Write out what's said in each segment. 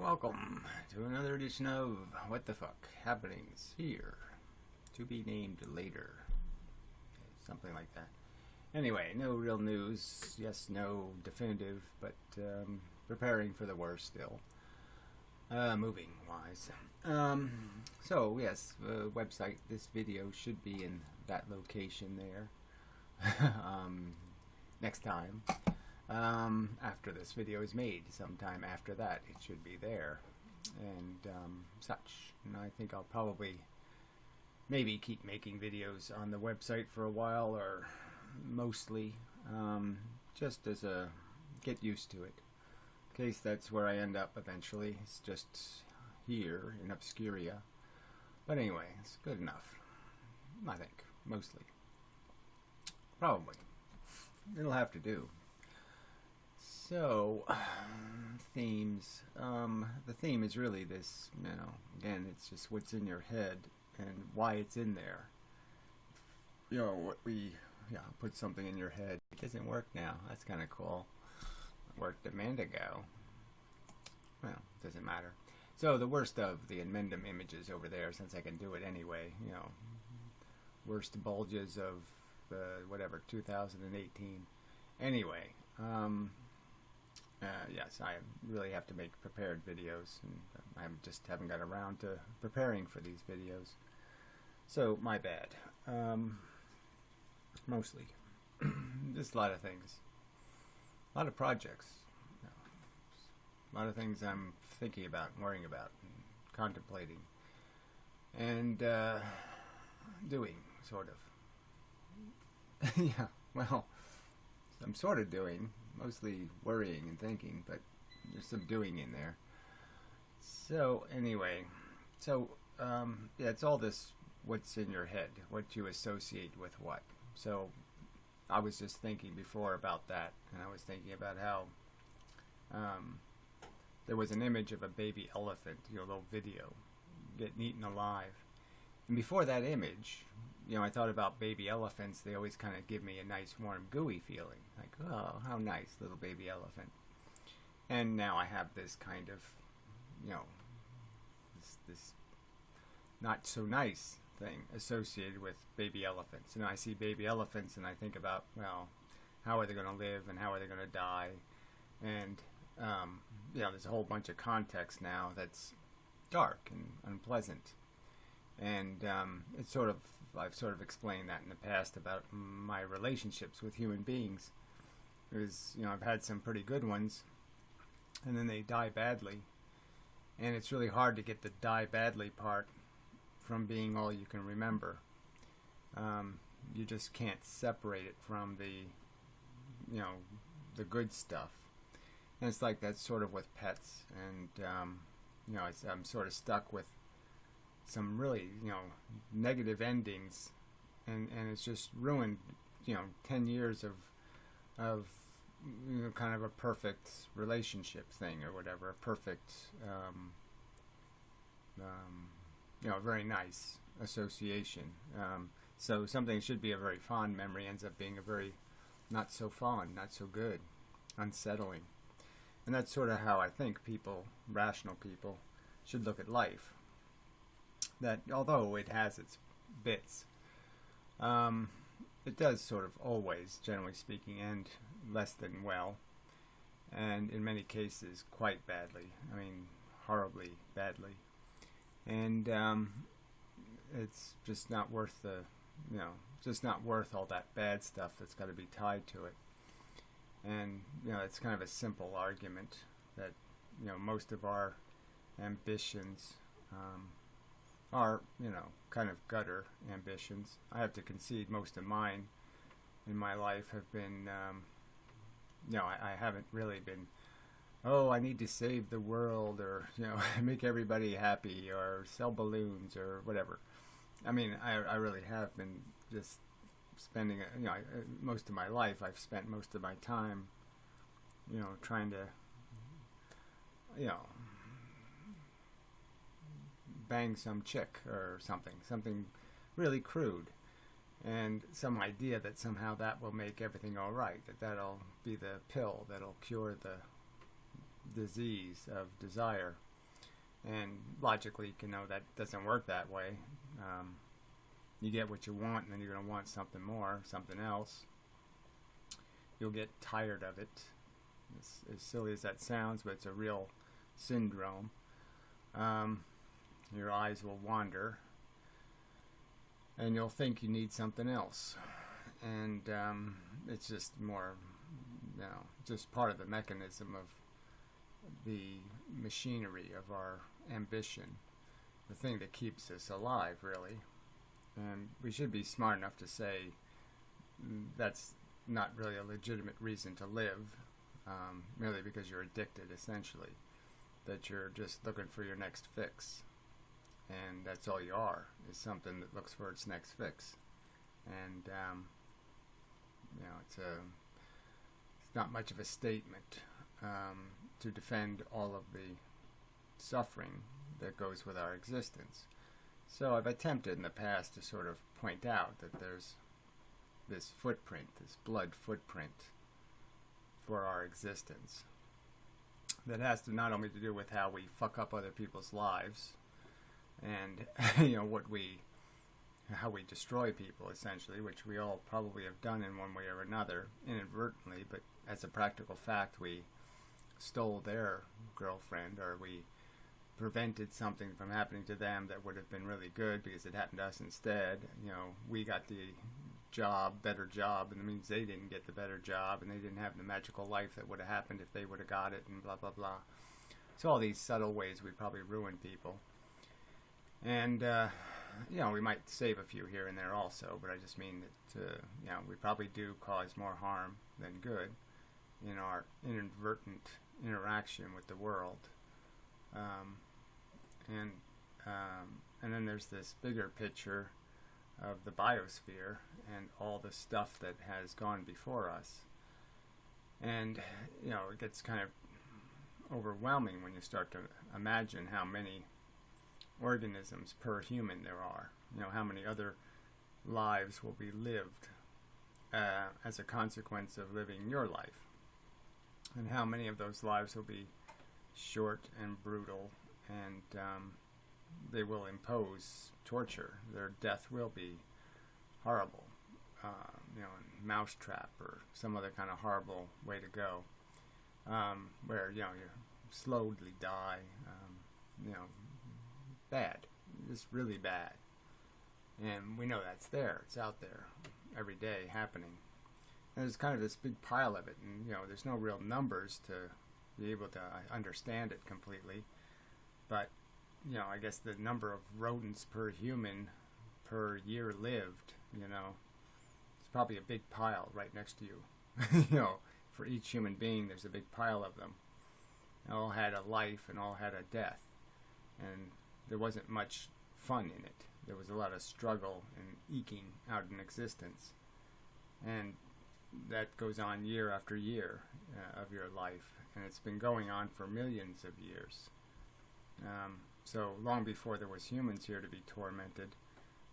Welcome to another edition of What the Fuck Happenings here. To be named later. Something like that. Anyway, no real news. Yes, no definitive, but preparing for the worst still. Moving wise. So, yes, the website, this video should be in that location there. Next time. After this video is made, sometime after that it should be there and such. And I think I'll probably maybe keep making videos on the website for a while, or mostly just as a get used to it, in case that's where I end up eventually. It's just here in obscuria, but anyway, it's good enough, I think. Mostly, probably it'll have to do. So, themes. The theme is really this, again, it's just what's in your head and why it's in there. What we, put something in your head. It doesn't work now. That's kind of cool. It worked a minute ago. Well, it doesn't matter. So, the worst of the amendum images over there, since I can do it anyway, worst bulges of, whatever, 2018. Anyway, yes, I really have to make prepared videos, and I just haven't got around to preparing for these videos. So, my bad. Mostly. Just a lot of things. A lot of projects. A lot of things I'm thinking about, worrying about, and contemplating. And, doing, sort of. Yeah, well, I'm sort of doing. Mostly worrying and thinking, but there's some doing in there. So anyway, yeah, it's all this what's in your head, what you associate with what. So I was just thinking before about that, and I was thinking about how there was an image of a baby elephant, a little video, getting eaten alive. And before that image, I thought about baby elephants. They always kind of give me a nice, warm, gooey feeling. Like, oh, how nice, little baby elephant. And now I have this kind of, this not so nice thing associated with baby elephants. I see baby elephants and I think about, well, how are they going to live and how are they going to die? And, there's a whole bunch of context now that's dark and unpleasant. And it's sort of, I've sort of explained that in the past about my relationships with human beings. Because, I've had some pretty good ones, and then they die badly. And it's really hard to get the die badly part from being all you can remember. You just can't separate it from the, the good stuff. And it's like that's sort of with pets. And, I'm sort of stuck with some really, negative endings, and it's just ruined, 10 years of kind of a perfect relationship thing or whatever, a perfect, very nice association. So something should be a very fond memory ends up being a very not so fond, not so good, unsettling. And that's sort of how I think people, rational people, should look at life. That although it has its bits, it does sort of always, generally speaking, end less than well, and in many cases quite badly. I mean, horribly badly. And it's just not worth the, just not worth all that bad stuff that's got to be tied to it. And it's kind of a simple argument that most of our ambitions are, kind of gutter ambitions. I have to concede most of mine in my life have been, I haven't really been, oh, I need to save the world, or, make everybody happy, or sell balloons, or whatever. I mean, I really have been just spending, most of my life, I've spent most of my time, trying to, bang some chick or something really crude, and some idea that somehow that will make everything all right, that'll be the pill that'll cure the disease of desire. And logically, you can know that doesn't work that way. You get what you want, and then you're going to want something more, something else. You'll get tired of it. As silly as that sounds, but it's a real syndrome. Your eyes will wander, and you'll think you need something else. And it's just more, just part of the mechanism of the machinery of our ambition, the thing that keeps us alive, really. And we should be smart enough to say that's not really a legitimate reason to live, merely because you're addicted, essentially, that you're just looking for your next fix. And that's all you are, is something that looks for its next fix. And, it's not much of a statement to defend all of the suffering that goes with our existence. So I've attempted in the past to sort of point out that there's this footprint, this blood footprint for our existence that has to not only to do with how we fuck up other people's lives and how we destroy people, essentially, which we all probably have done in one way or another inadvertently, but as a practical fact, we stole their girlfriend, or we prevented something from happening to them that would have been really good because it happened to us instead. We got the better job, and it means they didn't get the better job, and they didn't have the magical life that would have happened if they would have got it, and blah blah blah. So all these subtle ways we probably ruin people, and we might save a few here and there also, but I just mean that we probably do cause more harm than good in our inadvertent interaction with the world. And then there's this bigger picture of the biosphere and all the stuff that has gone before us. And, it gets kind of overwhelming when you start to imagine how many organisms per human there are. How many other lives will be lived as a consequence of living your life. And how many of those lives will be short and brutal, and they will impose torture. Their death will be horrible, mousetrap or some other kind of horrible way to go, where you slowly die, bad, just really bad. And we know that's there. It's out there every day happening. And there's kind of this big pile of it, and there's no real numbers to be able to understand it completely. But I guess the number of rodents per human per year lived, it's probably a big pile right next to you. For each human being, there's a big pile of them. They all had a life and all had a death, and there wasn't much fun in it. There was a lot of struggle and eking out an existence, and that goes on year after year of your life, and it's been going on for millions of years. So long before there was humans here to be tormented,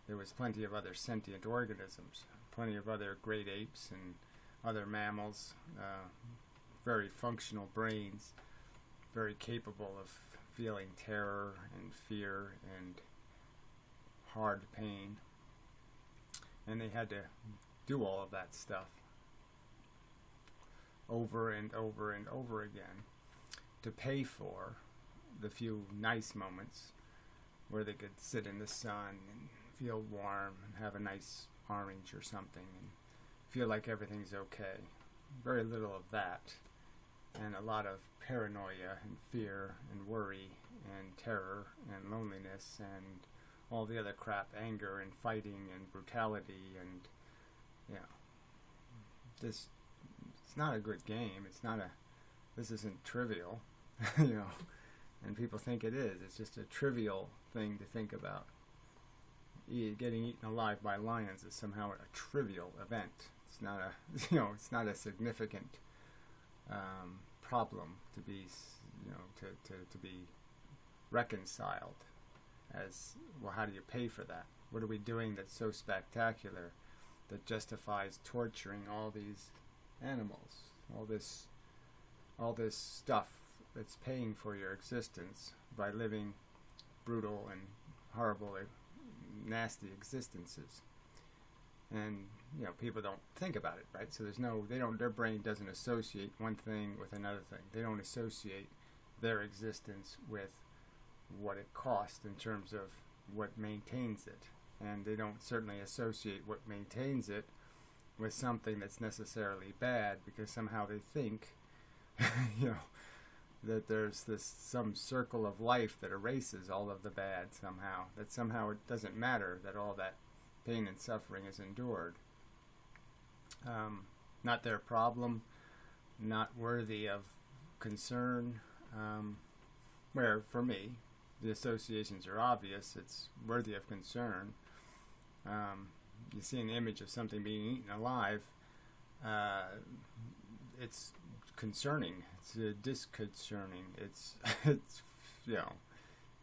there was plenty of other sentient organisms, plenty of other great apes and other mammals, very functional brains, very capable of feeling terror and fear and hard pain. And they had to do all of that stuff over and over and over again to pay for the few nice moments where they could sit in the sun and feel warm and have a nice orange or something and feel like everything's okay. Very little of that, and a lot of paranoia and fear and worry and terror and loneliness and all the other crap, anger and fighting and brutality, and this, it's not a good game. This isn't trivial, and people think it is. It's just a trivial thing to think about. Getting eaten alive by lions is somehow a trivial event. It's not a, it's not a significant problem to be, to be reconciled. As well, how do you pay for that? What are we doing that's so spectacular that justifies torturing all these animals, all this stuff that's paying for your existence by living brutal and horrible, nasty existences. And people don't think about it, right? So their brain doesn't associate one thing with another thing. They don't associate their existence with what it costs in terms of what maintains it. And they don't certainly associate what maintains it with something that's necessarily bad, because somehow they think, that there's some circle of life that erases all of the bad somehow, that somehow it doesn't matter that all that pain and suffering is endured. Not their problem, not worthy of concern, where for me the associations are obvious. It's worthy of concern. You see an image of something being eaten alive, it's concerning, it's disconcerting, it's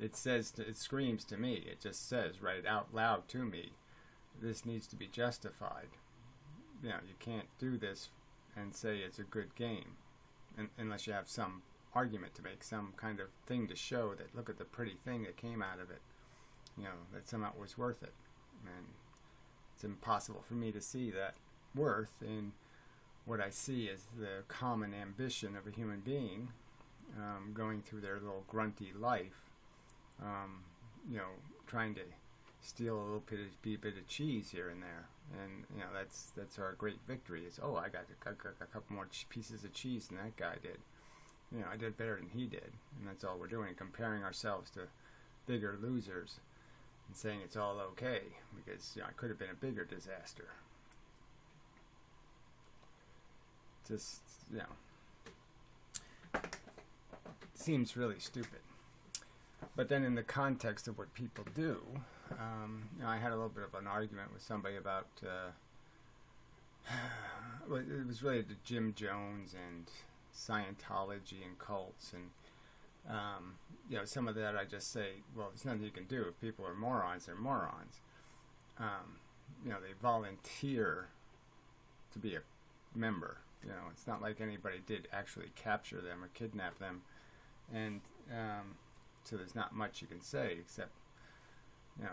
it screams to me, it just says right out loud to me, this needs to be justified. You can't do this and say it's a good game, unless you have some argument to make, some kind of thing to show that, look at the pretty thing that came out of it, that somehow it was worth it. And it's impossible for me to see that worth in what I see as the common ambition of a human being, going through their little grunty life, trying to steal a little bit of cheese here and there, and that's our great victory. Is, I got a couple more pieces of cheese than that guy did. I did better than he did, and that's all we're doing, comparing ourselves to bigger losers and saying it's all okay because I could have been a bigger disaster. Just seems really stupid. But then in the context of what people do, I had a little bit of an argument with somebody about well, it was related to Jim Jones and Scientology and cults, and some of that I just say, well, there's nothing you can do. If people are morons, they're morons. They volunteer to be a member. It's not like anybody did actually capture them or kidnap them, and so there's not much you can say except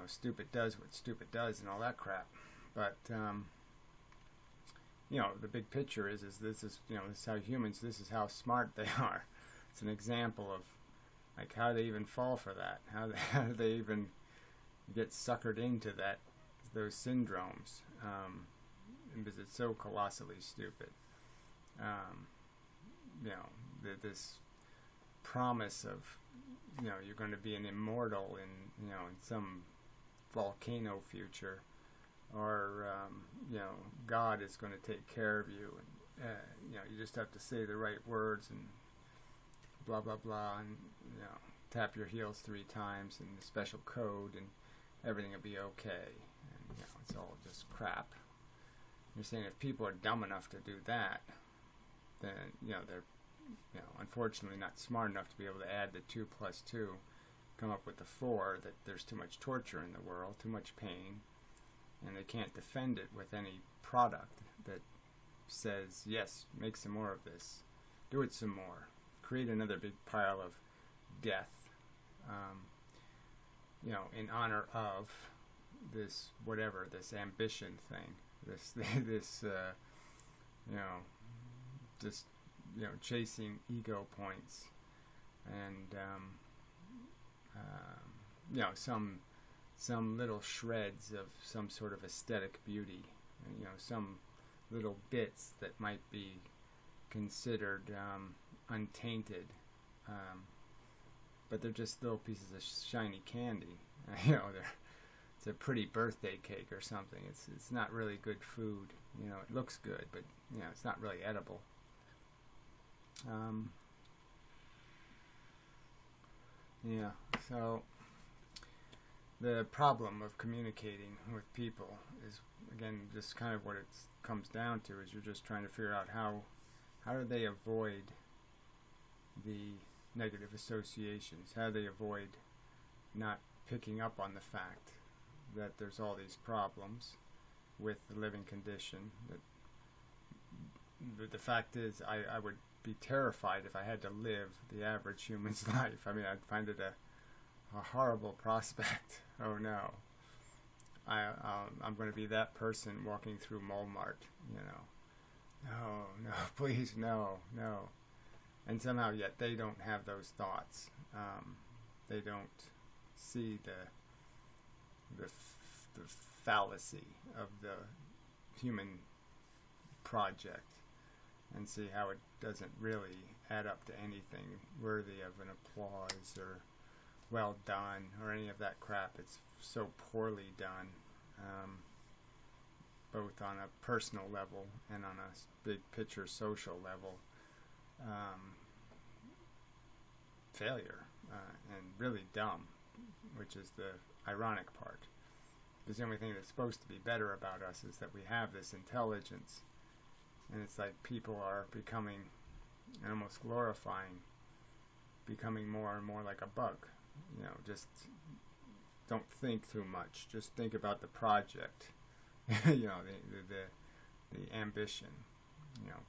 stupid does what stupid does and all that crap. But the big picture is this is how humans, this is how smart they are. It's an example of like how they even fall for that, how do they even get suckered into those syndromes, because it's so colossally stupid. This promise of you're going to be an immortal in some volcano future, or God is going to take care of you, and you just have to say the right words and blah blah blah, and tap your heels 3 times in the special code and everything will be okay. And it's all just crap. You're saying if people are dumb enough to do that, then they're unfortunately not smart enough to be able to add the 2 plus 2, come up with the 4, that there's too much torture in the world, too much pain, and they can't defend it with any product that says, yes, make some more of this, do it some more, create another big pile of death, in honor of this whatever, this ambition thing, this just chasing ego points, and some little shreds of some sort of aesthetic beauty, some little bits that might be considered untainted, but they're just little pieces of shiny candy. It's a pretty birthday cake or something. It's not really good food. It looks good, but it's not really edible. So the problem of communicating with people is, again, just kind of what it comes down to, is you're just trying to figure out how do they avoid the negative associations, how do they avoid not picking up on the fact that there's all these problems with the living condition. That the fact is, I would be terrified if I had to live the average human's life. I mean, I'd find it a horrible prospect. Oh no. I'm going to be that person walking through Walmart, you know. No, please, no. And somehow yet they don't have those thoughts. They don't see the fallacy of the human project and see how it doesn't really add up to anything worthy of an applause or well done or any of that crap. It's so poorly done, both on a personal level and on a big picture social level. Failure and really dumb, which is the ironic part. Because the only thing that's supposed to be better about us is that we have this intelligence, and it's like people are becoming, and almost glorifying, becoming more and more like a bug. You know, just don't think too much. Just think about the project. You know, the ambition. You know.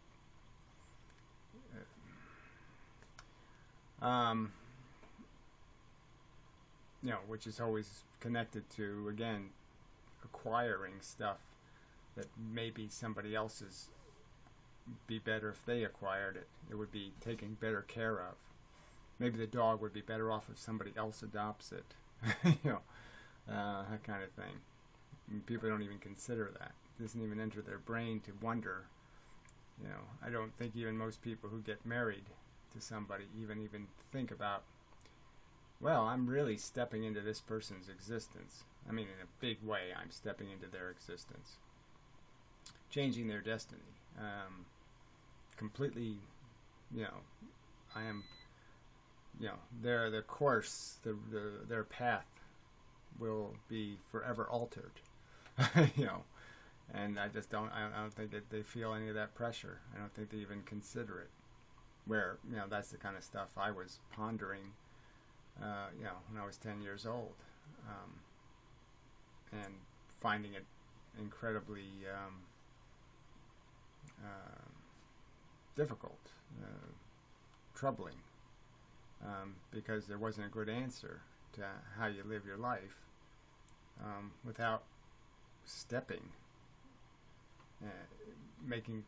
You know, which is always connected to, again, acquiring stuff that maybe somebody else's be better if they acquired it. It would be taken better care of. Maybe the dog would be better off if somebody else adopts it. You know, that kind of thing. And people don't even consider that. It doesn't even enter their brain to wonder. You know, I don't think even most people who get married to somebody even think about, well, I'm really stepping into this person's existence. I mean, in a big way, I'm stepping into their existence. Changing their destiny. Completely, you know, I am, you know, their course, their path will be forever altered. You know, and I don't think that they feel any of that pressure. I don't think they even consider it. Where, you know, that's the kind of stuff I was pondering, you know, when I was 10 years old, and finding it incredibly difficult, troubling, because there wasn't a good answer to how you live your life without stepping,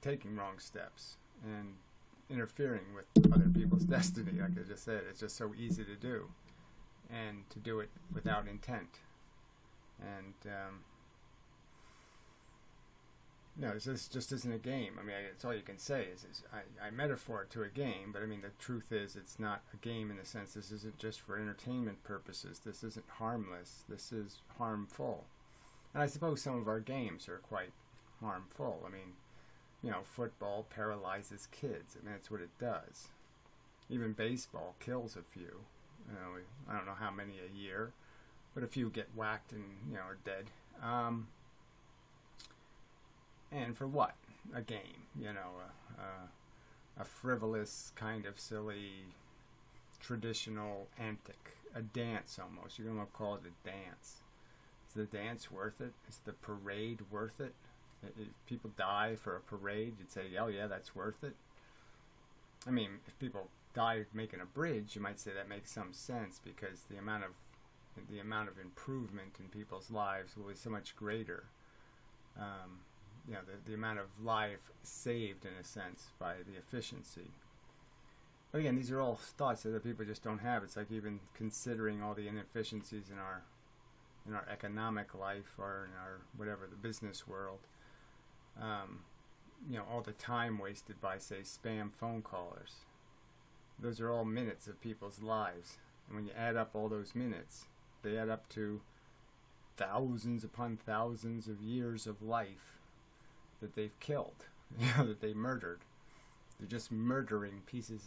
taking wrong steps, and interfering with other people's destiny. Like I just said, it's just so easy to do, and to do it without intent. And no, this just isn't a game. I mean, it's all you can say is I metaphor it to a game, but I mean, the truth is it's not a game in the sense this isn't just for entertainment purposes. This isn't harmless. This is harmful. And I suppose some of our games are quite harmful. I mean, you know, football paralyzes kids. I mean, that's what it does. Even baseball kills a few. You know, I don't know how many a year, but a few get whacked and, you know, are dead. And for what? A game, you know, a frivolous, kind of silly, traditional antic, a dance almost. You're going to call it a dance. Is the dance worth it? Is the parade worth it? If people die for a parade, you'd say, oh yeah, that's worth it. I mean, if people die making a bridge, you might say that makes some sense, because the amount of improvement in people's lives will be so much greater. You know, the amount of life saved, in a sense, by the efficiency. But again, these are all thoughts that people just don't have. It's like even considering all the inefficiencies in our economic life, or in our whatever, the business world. You know, all the time wasted by, say, spam phone callers. Those are all minutes of people's lives. And when you add up all those minutes, they add up to thousands upon thousands of years of life that they've killed, you know, that they murdered. They're just murdering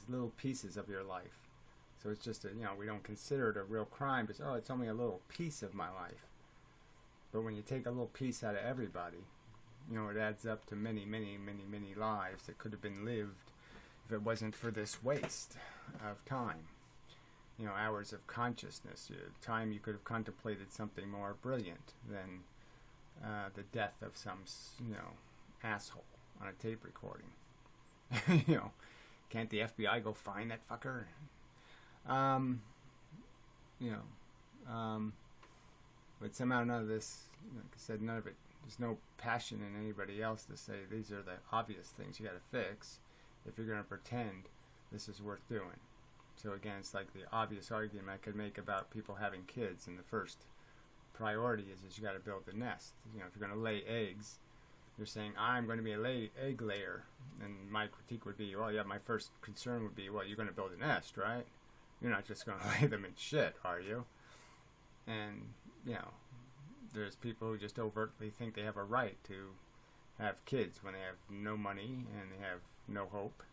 little pieces of your life. So it's just, you know, we don't consider it a real crime because, oh, it's only a little piece of my life. But when you take a little piece out of everybody, you know, it adds up to many, many, many, many lives that could have been lived if it wasn't for this waste of time. You know, hours of consciousness, time you could have contemplated something more brilliant than the death of some, you know, asshole on a tape recording. You know, can't the FBI go find that fucker? You know, But somehow none of this, like I said, none of it, there's no passion in anybody else to say these are the obvious things you got to fix if you're going to pretend this is worth doing. So again, it's like the obvious argument I could make about people having kids, and the first priority is you got to build the nest. You know, if you're going to lay eggs, you're saying, I'm going to be a egg layer. And my critique would be, well, yeah, my first concern would be, well, you're going to build a nest, right? You're not just going to lay them in shit, are you? And, you know, there's people who just overtly think they have a right to have kids when they have no money and they have no hope.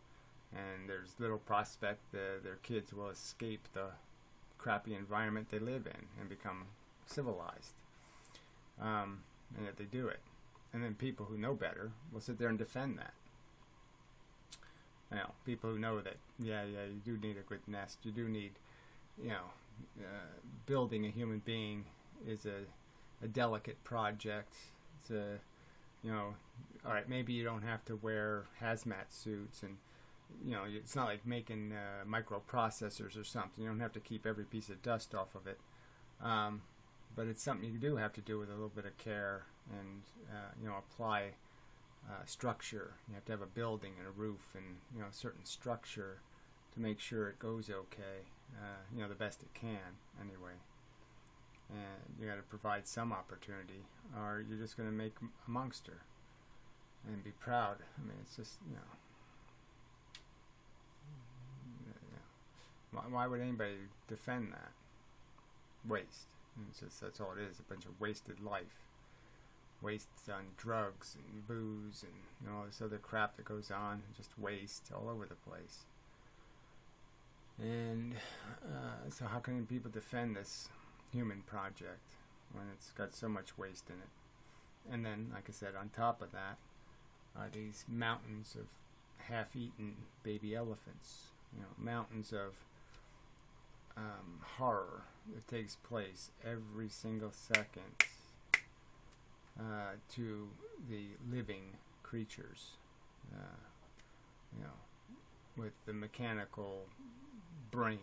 And there's little prospect that their kids will escape the crappy environment they live in and become civilized. And yet they do it. And then people who know better will sit there and defend that. You know, people who know that, yeah, you do need a good nest. You do need, you know, building a human being is a delicate project. It's a, you know, all right, maybe you don't have to wear hazmat suits, and, you know, it's not like making microprocessors or something. You don't have to keep every piece of dust off of it. But it's something you do have to do with a little bit of care and, you know, apply structure. You have to have a building and a roof and, you know, a certain structure to make sure it goes okay, you know, the best it can anyway. And you got to provide some opportunity, or you're just going to make a monster and be proud. I mean, it's just, you know, why would anybody defend that? Waste. It's just, that's all it is, a bunch of wasted life. Waste on drugs and booze and, you know, all this other crap that goes on. Just waste all over the place. And so how can people defend this human project when it's got so much waste in it? And then, like I said, on top of that are these mountains of half-eaten baby elephants. You know, mountains of horror that takes place every single second to the living creatures, you know, with the mechanical brain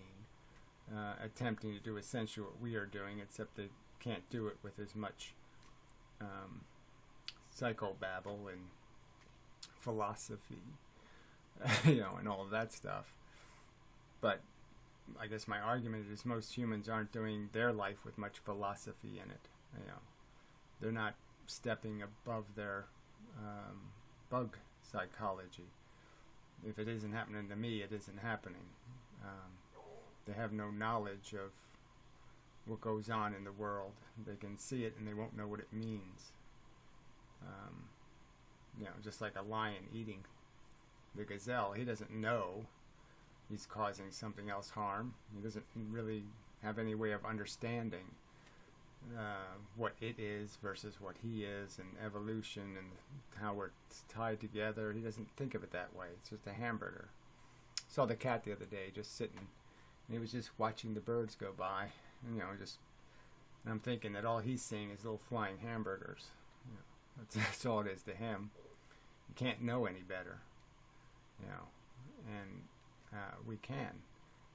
attempting to do essentially what we are doing, except they can't do it with as much psychobabble and philosophy, you know, and all of that stuff. But I guess my argument is most humans aren't doing their life with much philosophy in it. You know, they're not stepping above their bug psychology. If it isn't happening to me, it isn't happening. They have no knowledge of what goes on in the world. They can see it and they won't know what it means. You know, just like a lion eating the gazelle, he doesn't know he's causing something else harm. He doesn't really have any way of understanding what it is versus what he is, and evolution and how we're tied together. He doesn't think of it that way. It's just a hamburger. Saw the cat the other day just sitting, and he was just watching the birds go by, and, you know, just, and I'm thinking that all he's seeing is little flying hamburgers. You know, that's all it is to him. You can't know any better, you know, and we can.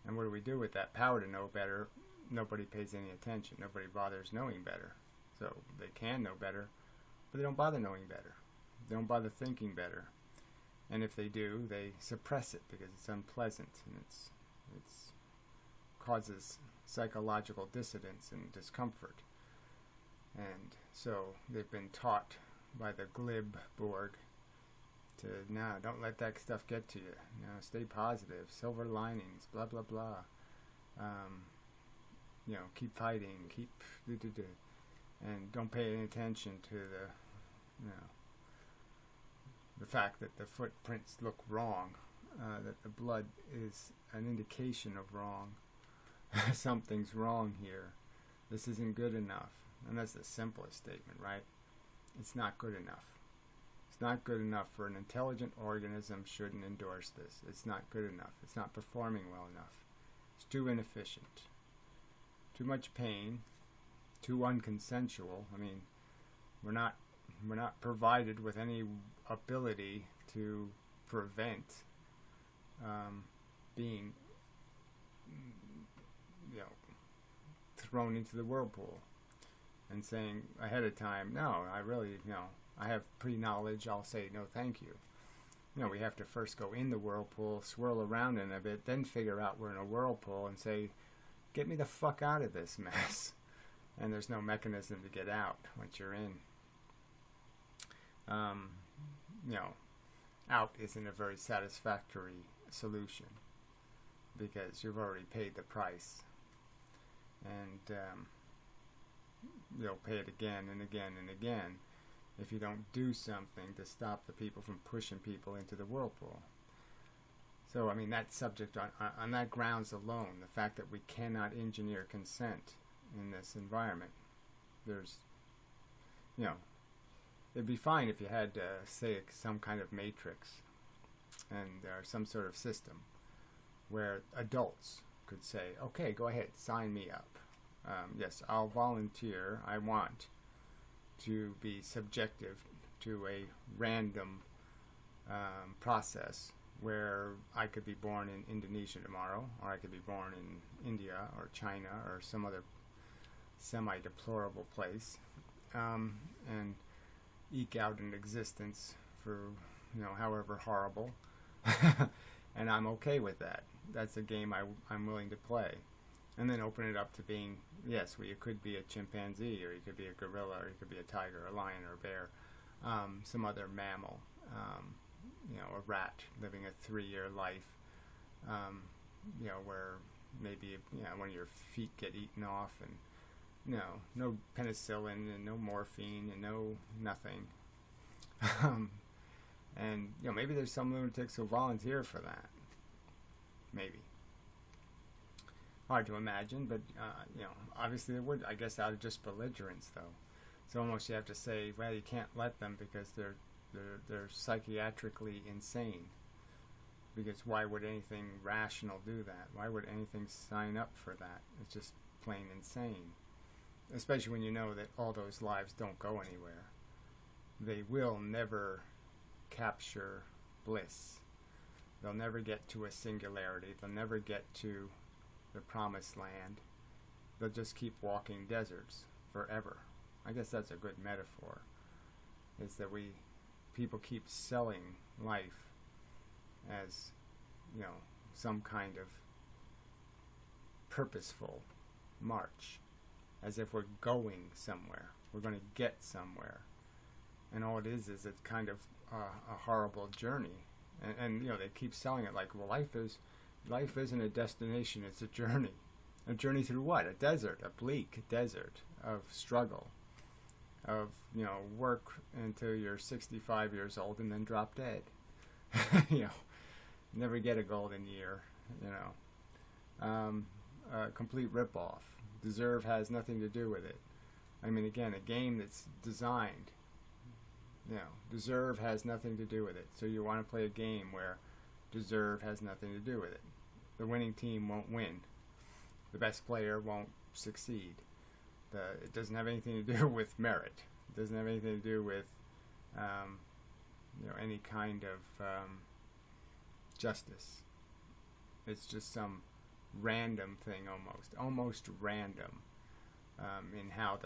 And what do we do with that power to know better? Nobody pays any attention. Nobody bothers knowing better. So they can know better, but they don't bother knowing better. They don't bother thinking better. And if they do, they suppress it because it's unpleasant and it's causes psychological dissidence and discomfort. And so they've been taught by the glib Borg to, no, don't let that stuff get to you. No, stay positive, silver linings, blah, blah, blah. You know, keep fighting, keep, and don't pay any attention to the, you know, the fact that the footprints look wrong, that the blood is an indication of wrong. Something's wrong here. This isn't good enough. And that's the simplest statement, right? It's not good enough. It's not good enough for an intelligent organism shouldn't endorse this. It's not good enough. It's not performing well enough. It's too inefficient. Too much pain. Too unconsensual. I mean, we're not provided with any ability to prevent being, you know, thrown into the whirlpool and saying ahead of time, no, I really, I have pre-knowledge, I'll say no thank you. We have to first go in the whirlpool, swirl around in a bit, then figure out we're in a whirlpool and say, get me the fuck out of this mess. And there's no mechanism to get out once you're in. Out isn't a very satisfactory solution because you've already paid the price. And you'll pay it again and again and again if you don't do something to stop the people from pushing people into the whirlpool. So, I mean, that subject, on that grounds alone, the fact that we cannot engineer consent in this environment, there's, it'd be fine if you had, say, some kind of matrix and some sort of system where adults could say, okay, go ahead, sign me up. Yes, I'll volunteer. I want to be subjective to a random process where I could be born in Indonesia tomorrow, or I could be born in India or China or some other semi-deplorable place, and eke out an existence for, however horrible. And I'm okay with that. That's a game I'm willing to play. And then open it up to being, yes, well, you could be a chimpanzee, or you could be a gorilla, or you could be a tiger, a lion, or a bear, some other mammal, a rat living a 3-year life, where maybe, one of your feet get eaten off, and, no penicillin, and no morphine, and no nothing. And, maybe there's some lunatics who volunteer for that. Maybe. Hard to imagine, but, obviously it would, I guess, out of just belligerence, though. So almost you have to say, well, you can't let them because they're psychiatrically insane. Because why would anything rational do that? Why would anything sign up for that? It's just plain insane. Especially when you know that all those lives don't go anywhere. They will never capture bliss. They'll never get to a singularity. They'll never get to the promised land. They'll just keep walking deserts forever. I guess that's a good metaphor, is that people keep selling life as, some kind of purposeful march, as if we're going somewhere, we're going to get somewhere, and all it is it's kind of a horrible journey, and they keep selling it like, well, life isn't a destination, it's a journey. A journey through what? A desert, a bleak desert of struggle, of, work until you're 65 years old and then drop dead. Never get a golden year, a complete ripoff. Deserve has nothing to do with it. I mean, again, a game that's designed, deserve has nothing to do with it. So you want to play a game where deserve has nothing to do with it. The winning team won't win. The best player won't succeed. It doesn't have anything to do with merit. It doesn't have anything to do with, any kind of justice. It's just some random thing, almost random, in how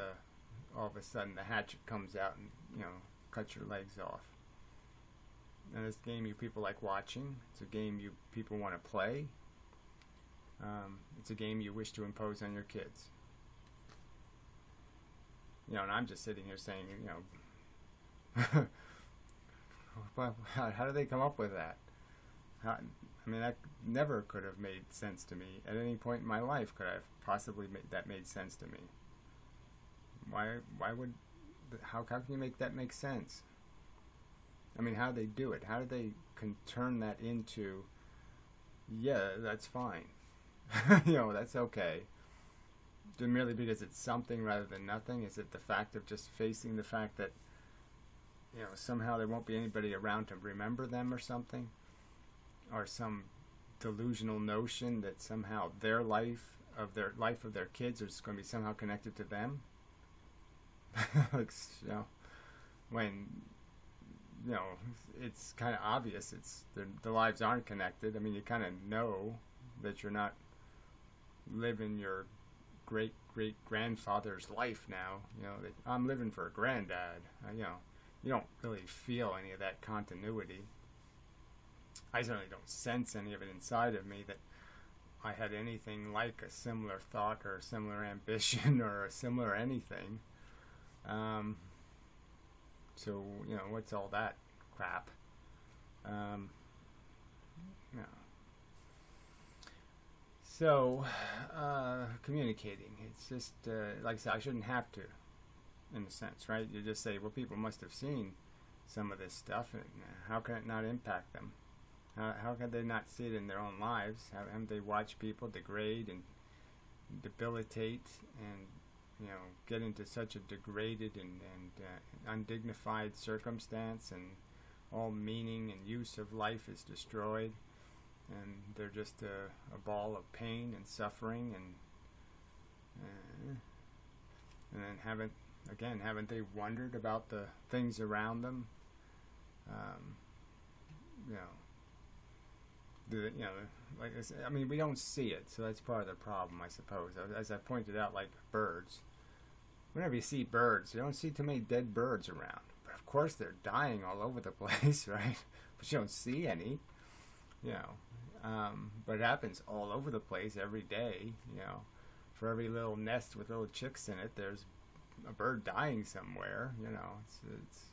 all of a sudden the hatchet comes out and cuts your legs off. And it's a game you people like watching. It's a game you people want to play. It's a game you wish to impose on your kids. And I'm just sitting here saying, well, how do they come up with that? That never could have made sense to me at any point in my life. Could I have possibly made sense to me? How can you make that make sense? How do they do it? How do they turn that into, yeah, that's fine. That's okay. Merely because it's something rather than nothing? Is it the fact of just facing the fact that, somehow there won't be anybody around to remember them or something? Or some delusional notion that somehow their life of their kids is going to be somehow connected to them? When, it's kind of obvious the lives aren't connected. You kind of know that you're not living your great-great-grandfather's life now. You know, that I'm living for a granddad. You know, you don't really feel any of that continuity. I certainly don't sense any of it inside of me that I had anything like a similar thought or a similar ambition or a similar anything. So, you know, what's all that crap? You know. So, communicating. It's just, like I said, I shouldn't have to, in a sense, right? You just say, well, people must have seen some of this stuff, and how can it not impact them? How can they not see it in their own lives? Haven't they watched people degrade and debilitate and, you know, get into such a degraded and undignified circumstance, and all meaning and use of life is destroyed, and they're just a ball of pain and suffering, and then haven't they wondered about the things around them? You know, like I mean, we don't see it, so that's part of the problem, I suppose. As I pointed out, like birds. Whenever you see birds, you don't see too many dead birds around. But of course, they're dying all over the place, right? But you don't see any, you know. But it happens all over the place every day, you know. For every little nest with little chicks in it, there's a bird dying somewhere, you know. It's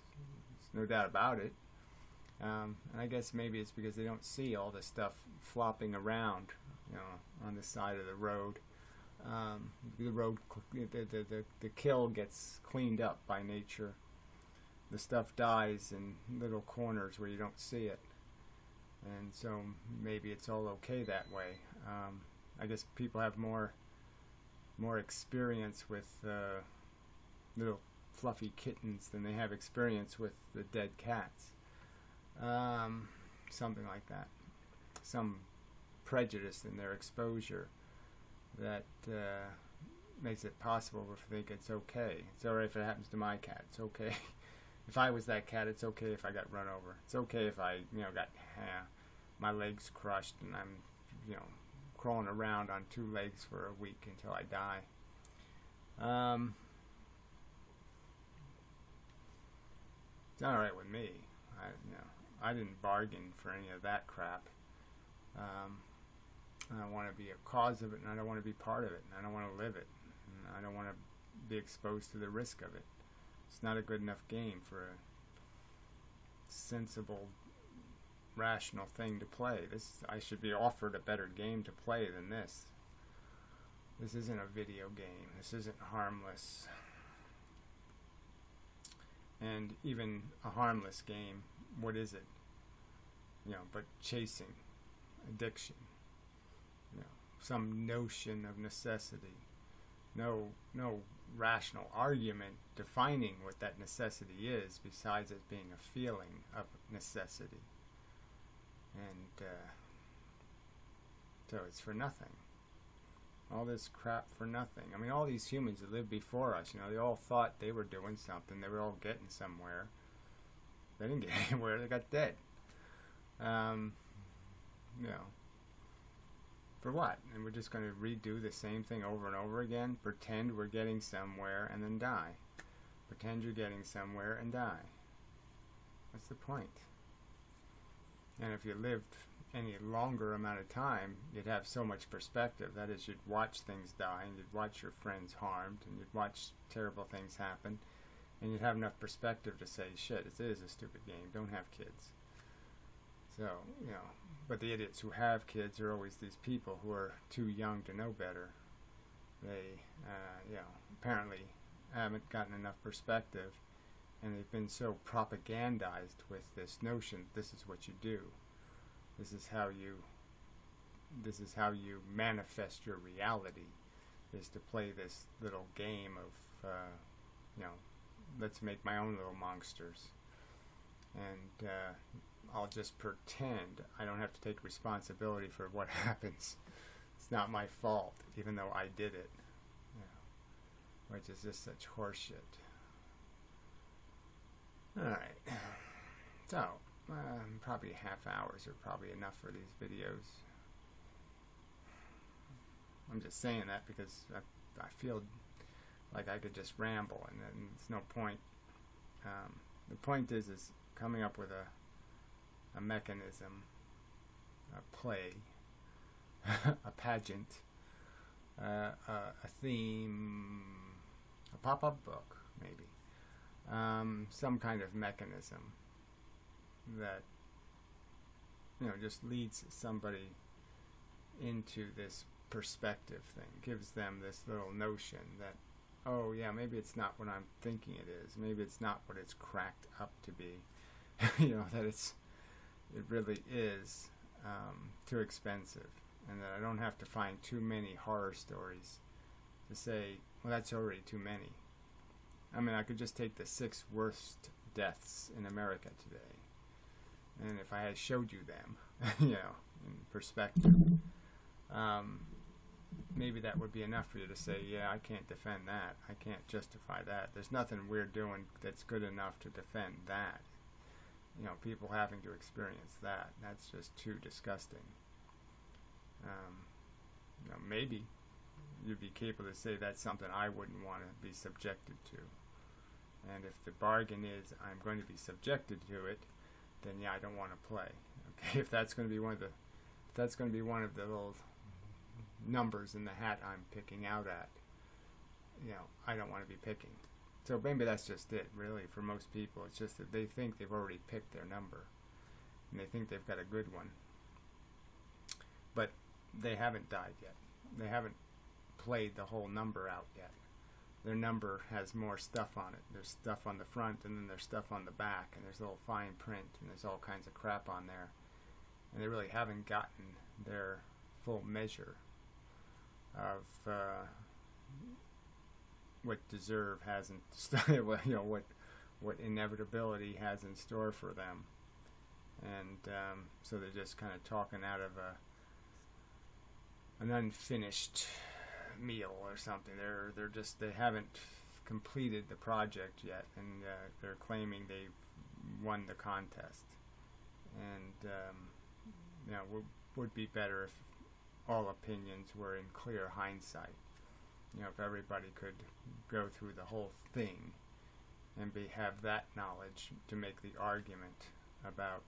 no doubt about it. And I guess maybe it's because they don't see all the stuff flopping around, you know, on the side of the road. The kill gets cleaned up by nature. The stuff dies in little corners where you don't see it, and so maybe it's all okay that way. I guess people have more experience with little fluffy kittens than they have experience with the dead cats. Something like that. Some prejudice in their exposure that makes it possible to think it's okay. It's alright if it happens to my cat. It's okay. If I was that cat, it's okay if I got run over. It's okay if I, you know, got my legs crushed and I'm, you know, crawling around on 2 legs for a week until I die. It's alright with me. I didn't bargain for any of that crap. I don't want to be a cause of it, and I don't want to be part of it, and I don't want to live it, and I don't want to be exposed to the risk of it. It's not a good enough game for a sensible, rational thing to play. I should be offered a better game to play than this. This isn't a video game. This isn't harmless. And even a harmless game, what is it? You know, but chasing, addiction, you know, some notion of necessity. No rational argument defining what that necessity is besides it being a feeling of necessity. And so it's for nothing. All this crap for nothing. I mean, all these humans that lived before us, you know, they all thought they were doing something. They were all getting somewhere. They didn't get anywhere. They got dead. You know, for what? And we're just going to redo the same thing over and over again? Pretend we're getting somewhere and then die. Pretend you're getting somewhere and die. What's the point? And if you lived any longer amount of time, you'd have so much perspective. That is, you'd watch things die, and you'd watch your friends harmed, and you'd watch terrible things happen, and you'd have enough perspective to say, shit, it is a stupid game, don't have kids. So, you know, but the idiots who have kids are always these people who are too young to know better. They, you know, apparently haven't gotten enough perspective, and they've been so propagandized with this notion, this is what you do. This is how you manifest your reality, is to play this little game of, you know, let's make my own little monsters. And I'll just pretend I don't have to take responsibility for what happens. It's not my fault, even though I did it. You know, which is just such horseshit. Alright. So, probably half hours are probably enough for these videos. I'm just saying that because I've I feel like I could just ramble, and there's no point. The point is coming up with a mechanism, a play, a pageant, a theme, a pop-up book, maybe. Some kind of mechanism that, just leads somebody into this perspective thing, gives them this little notion that, oh yeah, maybe it's not what I'm thinking it is. Maybe it's not what it's cracked up to be. That it really is too expensive, and that I don't have to find too many horror stories to say, well, that's already too many. I mean, I could just take the 6 worst deaths in America today, and if I had showed you them, in perspective, maybe that would be enough for you to say, yeah, I can't defend that. I can't justify that. There's nothing we're doing that's good enough to defend that. People having to experience that. That's just too disgusting. Maybe you'd be capable to say that's something I wouldn't want to be subjected to. And if the bargain is I'm going to be subjected to it, then yeah, I don't want to play. Okay, if that's going to be one of the little numbers in the hat I'm picking out at, I don't want to be picking. So maybe that's just it, really, for most people. It's just that they think they've already picked their number, and they think they've got a good one. But they haven't died yet. They haven't played the whole number out yet. Their number has more stuff on it. There's stuff on the front, and then there's stuff on the back, and there's little fine print, and there's all kinds of crap on there. And they really haven't gotten their full measure of what deserve has in what inevitability has in store for them. And so they're just kind of talking out of an unfinished meal or something. They haven't completed the project yet, and they're claiming they've won the contest. And would be better if all opinions were in clear hindsight. If everybody could go through the whole thing and have that knowledge to make the argument about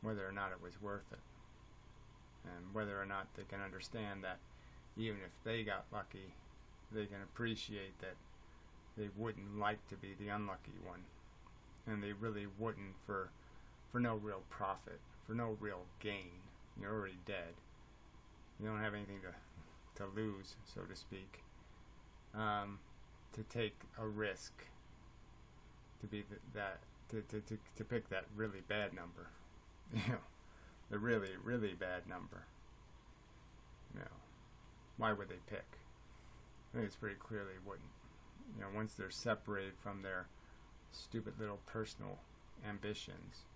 whether or not it was worth it, and whether or not they can understand that even if they got lucky, they can appreciate that they wouldn't like to be the unlucky one, and they really wouldn't for no real profit, for no real gain. You're already dead. You don't have anything to lose, so to speak, to take a risk, to be to pick that really bad number, the really, really bad number. Why would they pick? I think it's pretty clear they wouldn't. Once they're separated from their stupid little personal ambitions,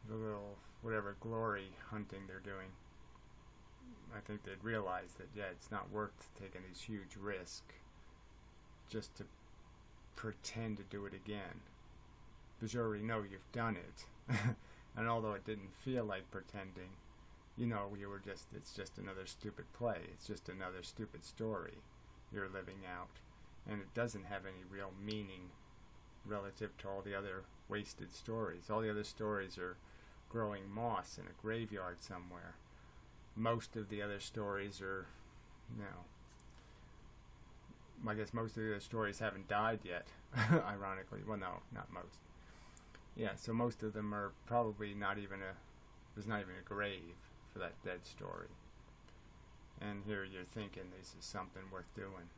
the little whatever glory hunting they're doing, I think they'd realize that, yeah, it's not worth taking these huge risks just to pretend to do it again, because you already know you've done it. And although it didn't feel like pretending, it's just another stupid play. It's just another stupid story you're living out, and it doesn't have any real meaning relative to all the other wasted stories. All the other stories are growing moss in a graveyard somewhere. Most of the other stories are, I guess most of the other stories haven't died yet, ironically. Well, no, not most. Yeah, so most of them are probably there's not even a grave for that dead story. And here you're thinking this is something worth doing,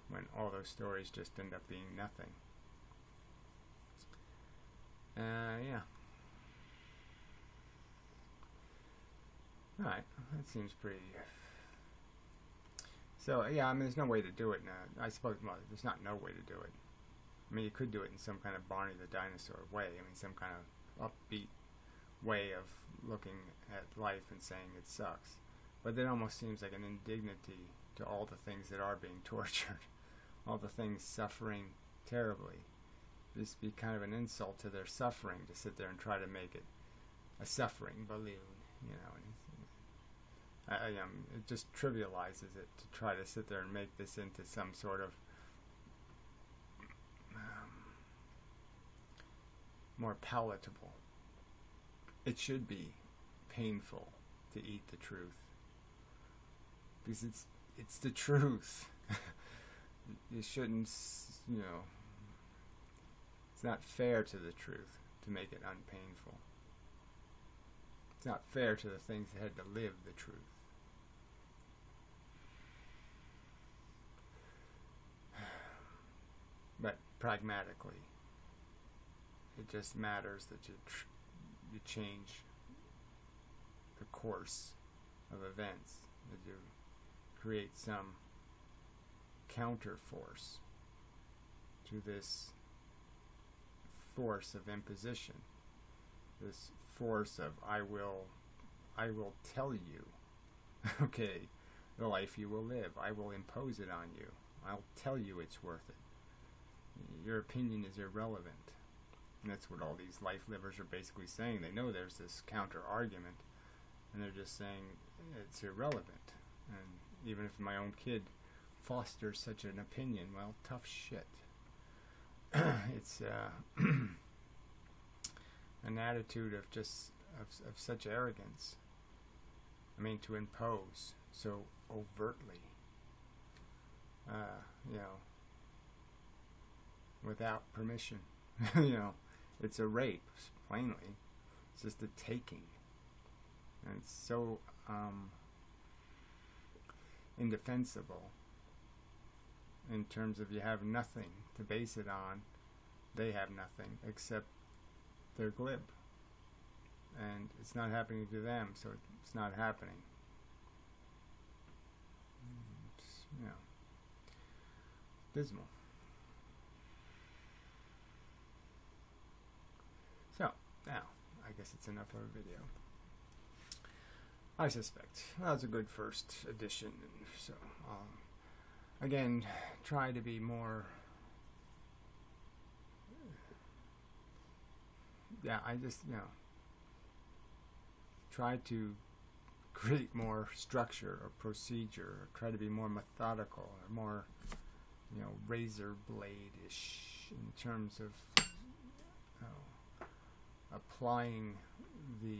when all those stories just end up being nothing. Yeah. Alright, that seems pretty... So, yeah, I mean, there's no way to do it now. I suppose, well, there's not no way to do it. I mean, you could do it in some kind of Barney the Dinosaur way. I mean, some kind of upbeat way of looking at life and saying it sucks. But that almost seems like an indignity to all the things that are being tortured. All the things suffering terribly. This be kind of an insult to their suffering to sit there and try to make it a suffering balloon, And It just trivializes it to try to sit there and make this into some sort of more palatable. It should be painful to eat the truth, because it's the truth. You shouldn't, it's not fair to the truth to make it unpainful. It's not fair to the things that had to live the truth. But pragmatically, it just matters that you change the course of events, that you create some counter force to this force of imposition, this force of I will tell you, okay, the life you will live. I will impose it on you. I'll tell you it's worth it. Your opinion is irrelevant. And that's what all these life livers are basically saying. They know there's this counter argument, and they're just saying it's irrelevant. And even if my own kid fosters such an opinion, well, tough shit. It's an attitude of just of such arrogance. I mean, to impose so overtly, without permission. It's a rape, plainly. It's just a taking. And it's so indefensible in terms of you have nothing to base it on. They have nothing except they're glib. And it's not happening to them, so it's not happening. It's, dismal. So, now, I guess it's enough of a video. I suspect. That was a good first edition, and so again, try to be more. I just try to create more structure or procedure, or try to be more methodical, or more, razor blade-ish in terms of applying the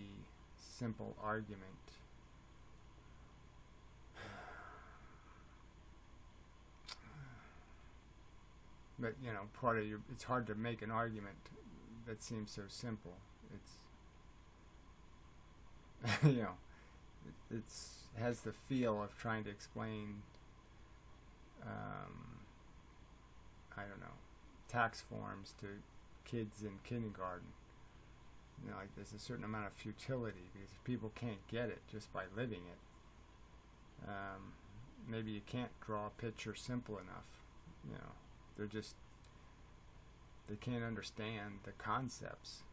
simple argument. But part of it's hard to make an argument that seems so simple. It's it has the feel of trying to explain tax forms to kids in kindergarten. Like there's a certain amount of futility, because if people can't get it just by living it, maybe you can't draw a picture simple enough. They can't understand the concepts.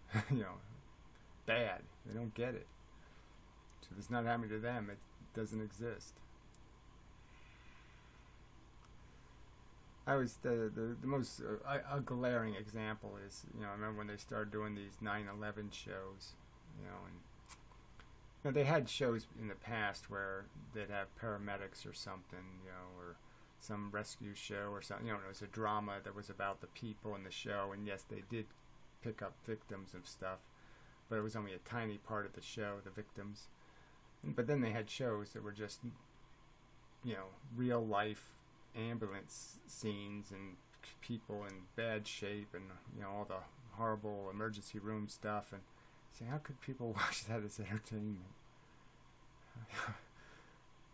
Bad. They don't get it. So if it's not happening to them, it doesn't exist. I was the most a glaring example is I remember when they started doing these 9/11 shows, and they had shows in the past where they'd have paramedics or something, or some rescue show or something. It was a drama that was about the people in the show, and yes, they did pick up victims of stuff, but it was only a tiny part of the show, the victims. But then they had shows that were just, real life ambulance scenes and people in bad shape, and all the horrible emergency room stuff. And say, how could people watch that as entertainment?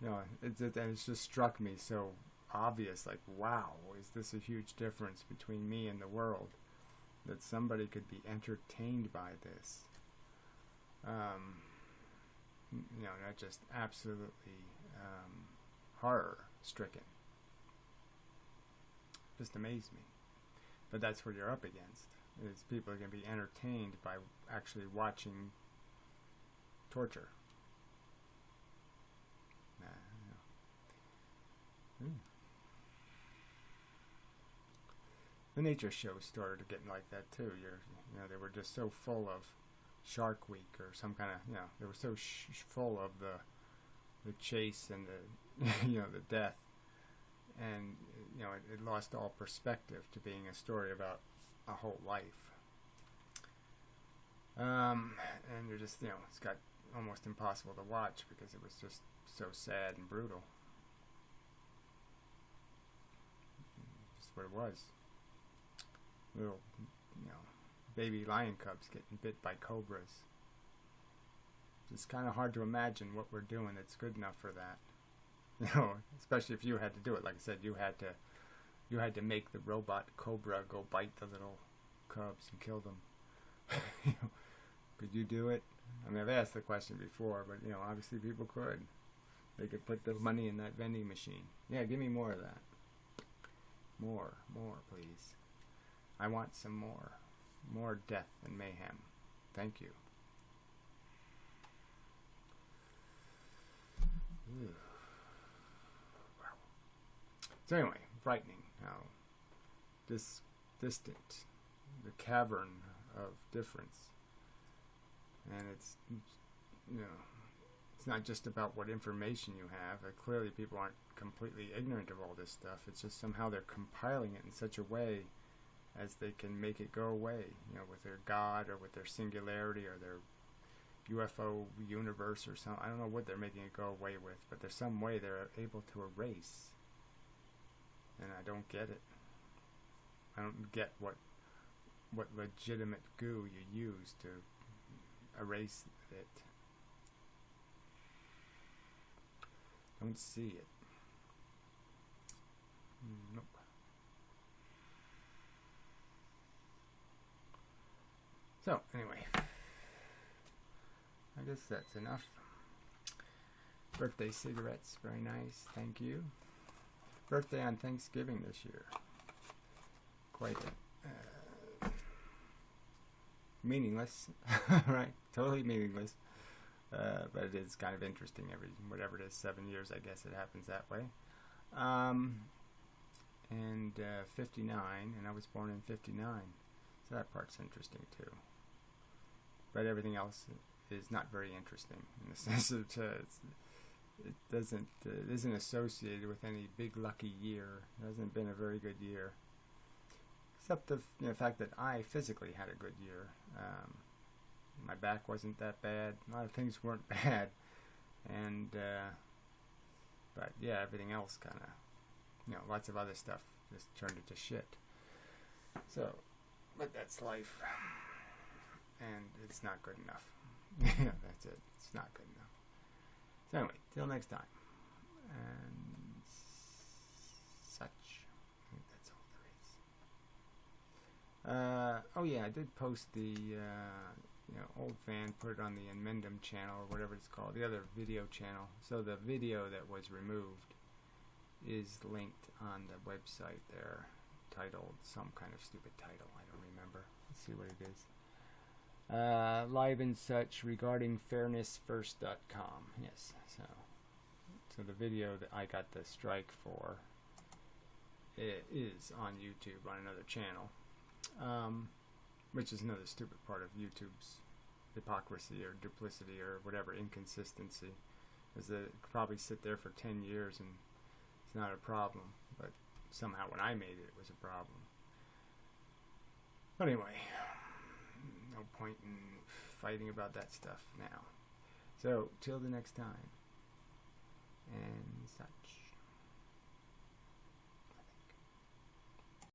It's just struck me so obvious, like, wow, is this a huge difference between me and the world, that somebody could be entertained by this? Not just absolutely horror-stricken. Just amazed me. But that's what you're up against, is people are going to be entertained by actually watching torture. The nature shows started getting like that too. They were just so full of Shark Week or some kind of, they were so full of the the chase and the the death, and it lost all perspective to being a story about a whole life. And you're just it's got almost impossible to watch because it was just so sad and brutal. Just what it was. Little baby lion cubs getting bit by cobras. It's kind of hard to imagine what we're doing that's good enough for that. Especially if you had to do it. Like I said, you had to make the robot cobra go bite the little cubs and kill them. Could you do it? I mean, I've asked the question before, but obviously people could. They could put the money in that vending machine. Yeah, give me more of that. More, please. I want some more. More death and mayhem. Thank you. Ew. Wow. So anyway, frightening. How distant, the cavern of difference, and it's it's not just about what information you have. Clearly, people aren't completely ignorant of all this stuff. It's just somehow they're compiling it in such a way as they can make it go away, with their God or with their singularity or their UFO universe or something. I don't know what they're making it go away with, but there's some way they're able to erase. And I don't get it. I don't get what legitimate goo you use to erase it. Don't see it. Nope. So, anyway, I guess that's enough. Birthday cigarettes, very nice, thank you. Birthday on Thanksgiving this year. Quite meaningless, right? Totally meaningless. But it is kind of interesting. Whatever it is, 7 years, I guess it happens that way. And 59, and I was born in 59, so that part's interesting too. But everything else is not very interesting in the sense of it isn't associated with any big lucky year. It hasn't been a very good year, except the fact that I physically had a good year. My back wasn't that bad. A lot of things weren't bad, and but yeah, everything else kind of, lots of other stuff just turned into shit. So, but that's life, and it's not good enough. That's it. It's not good enough. So anyway, till next time, and such. I think that's all there is. Oh yeah, I did post the old fan put it on the Amendum channel or whatever it's called, the other video channel. So the video that was removed is linked on the website there, titled some kind of stupid title. I don't remember. Let's see what it is. Live and such regarding fairnessfirst.com. Yes, so the video that I got the strike for, it is on YouTube on another channel, which is another stupid part of YouTube's hypocrisy or duplicity or whatever, inconsistency, is that it could probably sit there for 10 years and it's not a problem, but somehow when I made it, it was a problem. But anyway, no point in fighting about that stuff now. So, till the next time, and such.